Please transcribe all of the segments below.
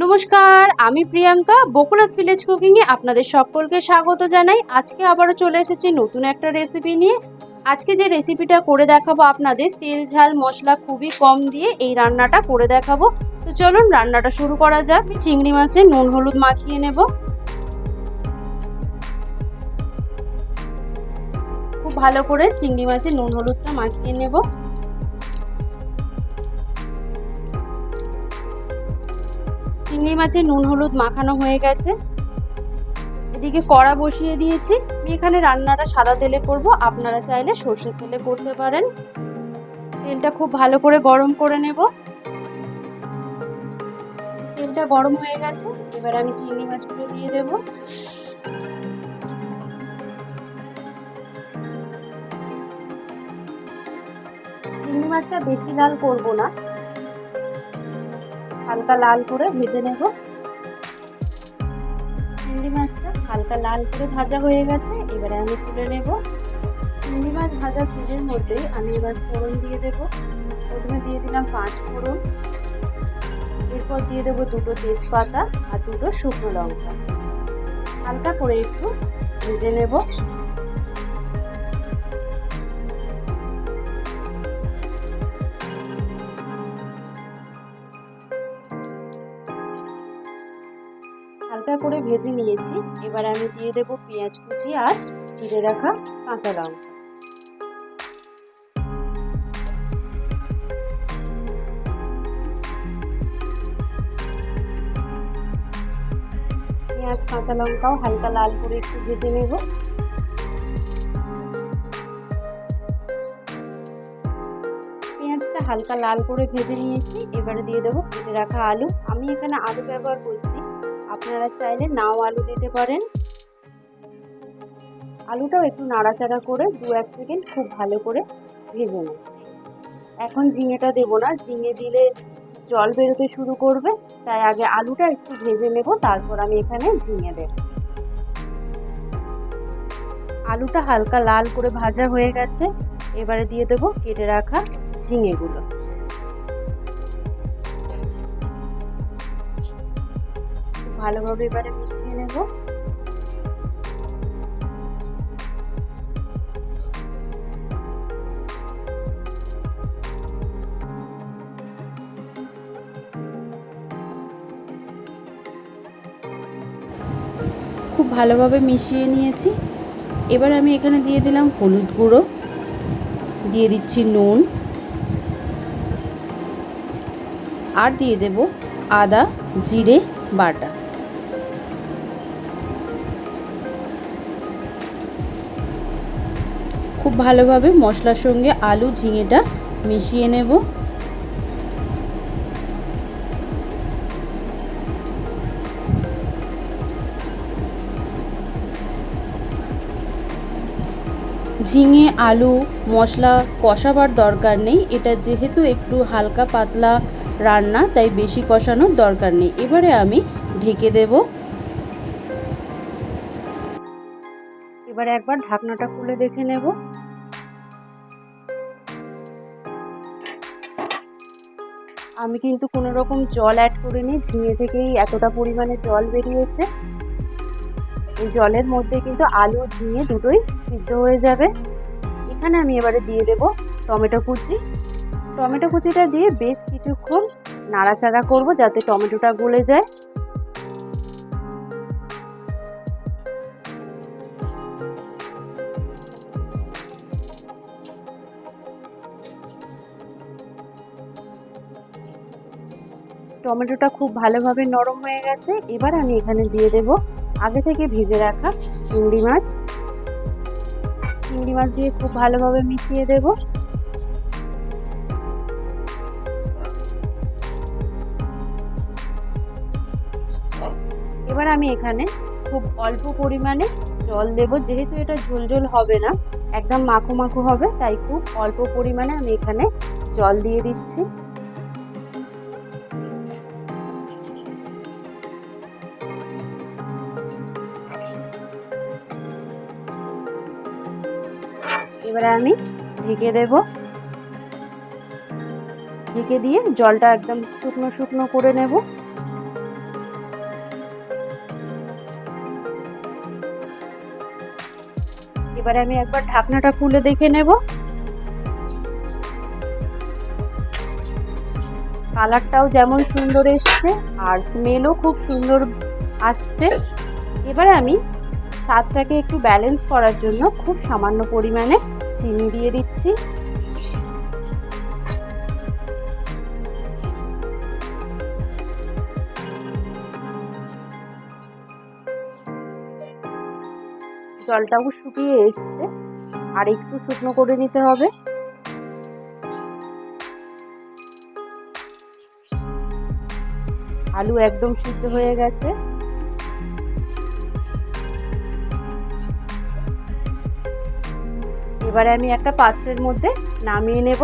নমস্কার, আমি প্রিয়াঙ্কা বকুলাস ভিলেজ কুকিংয়ে আপনাদের সকলকে স্বাগত জানাই। আজকে আবারও চলে এসেছি নতুন একটা রেসিপি নিয়ে। আজকে যে রেসিপিটা করে দেখাবো আপনাদের, তেল ঝাল মশলা খুবই কম দিয়ে এই রান্নাটা করে দেখাবো। তো চলুন রান্নাটা শুরু করা যাক। চিংড়ি মাছে নুন হলুদ মাখিয়ে নেব। খুব ভালো করে চিংড়ি মাছে নুন হলুদটা মাখিয়ে নেব। চিংড়ি মাছে নুন হলুদ মাখানো হয়ে গেছে। এদিকে কড়া বসিয়ে দিয়েছি। আমি এখানে রান্নাটা সাদা তেলে করব, আপনারা চাইলে সরষের তেলে করতে পারেন। তেলটা খুব ভালো করে গরম করে নেব। তেলটা গরম হয়ে গেছে, এবার আমি চিংড়ি মাছগুলো দিয়ে দেব। চিংড়ি মাছটা বেশি লাল করব না, হালকা লাল করে ভেজে নেব। চিংড়ি মাছটা হালকা লাল করে ভাজা হয়ে গেছে, এবারে আমি তুলে নেব। চিংড়ি মাছ ভাজা তেলের মধ্যে আমি এবার ফোড়ন দিয়ে দেব। প্রথমে দিয়ে দিলাম 5 ফোড়ন, এরপর দিয়ে দেবো 2টো তেজপাতা আর 2টো শুকনো লঙ্কা। হালকা করে একটু ভেজে নেব। হালকা করে ভেজে নিয়েছি, এবার আমি দিয়ে দেব পেঁয়াজ কুচি আর চিড়ে রাখা কাঁচা লঙ্কা। পেঁয়াজ কাঁচা লঙ্কাও হালকা লাল করে একটু ভেজে নেব। পেঁয়াজটা হালকা লাল করে ভেজে নিয়েছি, এবারে দিয়ে দেবো কেটে রাখা আলু। আমি এখানে আলু ব্যবহার করছি, আপনারা চাইলে নাও আলু দিতে পারেন। আলুটাও একটু নাড়াচাড়া করে 2-1 সেকেন্ড খুব ভালো করে ভেজে নেব। এখন ঝিঙেটা দেবো না, ঝিঙে দিলে জল বেরোতে শুরু করবে, তাই আগে আলুটা একটু ভেজে নেব, তারপর আমি এখানে ঝিঙে দেব। আলুটা হালকা লাল করে ভাজা হয়ে গেছে, এবারে দিয়ে দেবো কেটে রাখা ঝিঙেগুলো। ভালোভাবে এবারে মিশিয়ে নেব। খুব ভালোভাবে মিশিয়ে নিয়েছি। এবার আমি এখানে দিয়ে দিলাম হলুদ গুঁড়ো, দিয়ে দিচ্ছি নুন, আর দিয়ে দেব আদা জিরে বাটা। খুব ভালোভাবে মশলার সঙ্গে আলু ঝিঙেটা মিশিয়ে নেব। ঝিঙে আলু মশলা কষাবার দরকার নেই, এটা যেহেতু একটু হালকা পাতলা রান্না তাই বেশি কষানোর দরকার নেই। এবারে আমি ঢেকে দেব। এবারে একবার ঢাকনাটা খুলে দেখে নেব। আমি কিন্তু কোনো রকম জল অ্যাড করিনি, ঝিঙে থেকেই এতটা পরিমাণে জল বেরিয়েছে। এই জলের মধ্যে কিন্তু আলু ঝিঙে দুটোই সিদ্ধ হয়ে যাবে। এখানে আমি এবারে দিয়ে দেব টমেটো কুচি। টমেটো কুচিটা দিয়ে বেশ কিছুক্ষণ নাড়াচাড়া করব যাতে টমেটোটা গলে যায়। টমেটোটা খুব ভালোভাবে নরম হয়ে গেছে, এবার আমি এখানে দিয়ে দেব আগে থেকে ভেজে রাখা চিংড়ি মাছ। চিংড়ি মাছ দিয়ে খুব ভালোভাবে মিশিয়ে দেব। এবার আমি এখানে খুব অল্প পরিমাণে জল দেব, যেহেতু এটা ঝোলঝোল হবে না, একদম মাখো মাখো হবে, তাই খুব অল্প পরিমাণে আমি এখানে জল দিয়ে দিচ্ছি। এবারে আমি ঢেকে দেব। ঢেকে দিয়ে জলটা একদম শুকনো শুকনো করে নেব। এবারে আমি একবার ঢাকনাটা খুলে দেখে নেব। কালারটাও যেমন সুন্দর এসছে আর স্মেলও খুব সুন্দর আসছে। এবারে আমি স্বাদটাকে একটু ব্যালেন্স করার জন্য খুব সামান্য পরিমাণে চিনি দিয়ে দিচ্ছি। জলটাও শুকিয়ে এসছে, আর একটু শুকনো করে নিতে হবে। আলু একদম সিদ্ধ হয়ে গেছে। এবারে আমি একটা পাত্রের মধ্যে নামিয়ে নেব।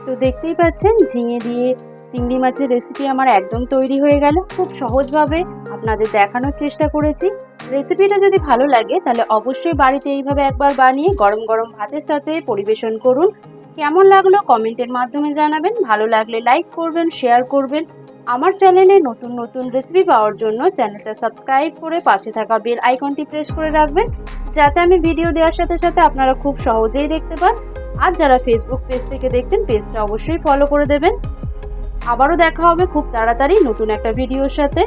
তো দেখতেই পাচ্ছেন ঝিঙে দিয়ে চিংড়ি মাছের রেসিপি আমার একদম তৈরি হয়ে গেল। খুব সহজভাবে আপনাদের দেখানোর চেষ্টা করেছি। রেসিপিটা যদি ভালো লাগে তাহলে অবশ্যই বাড়িতে এইভাবে একবার বানিয়ে গরম গরম ভাতের সাথে পরিবেশন করুন। কেমন লাগলো কমেন্টের মাধ্যমে জানাবেন। ভালো লাগলে লাইক করবেন, শেয়ার করবেন। আমার চ্যানেলে নতুন নতুন রেসিপি পাওয়ার জন্য চ্যানেলটা সাবস্ক্রাইব করে পাশে থাকা বেল আইকনটি প্রেস করে রাখবেন, যাতে আমি ভিডিও দেওয়ার সাথে সাথে আপনারা খুব সহজেই দেখতে পান। আর যারা ফেসবুক পেজ থেকে দেখছেন পেজটা অবশ্যই ফলো করে দেবেন। আবারও দেখা হবে খুব তাড়াতাড়ি নতুন একটা ভিডিওর সাথে।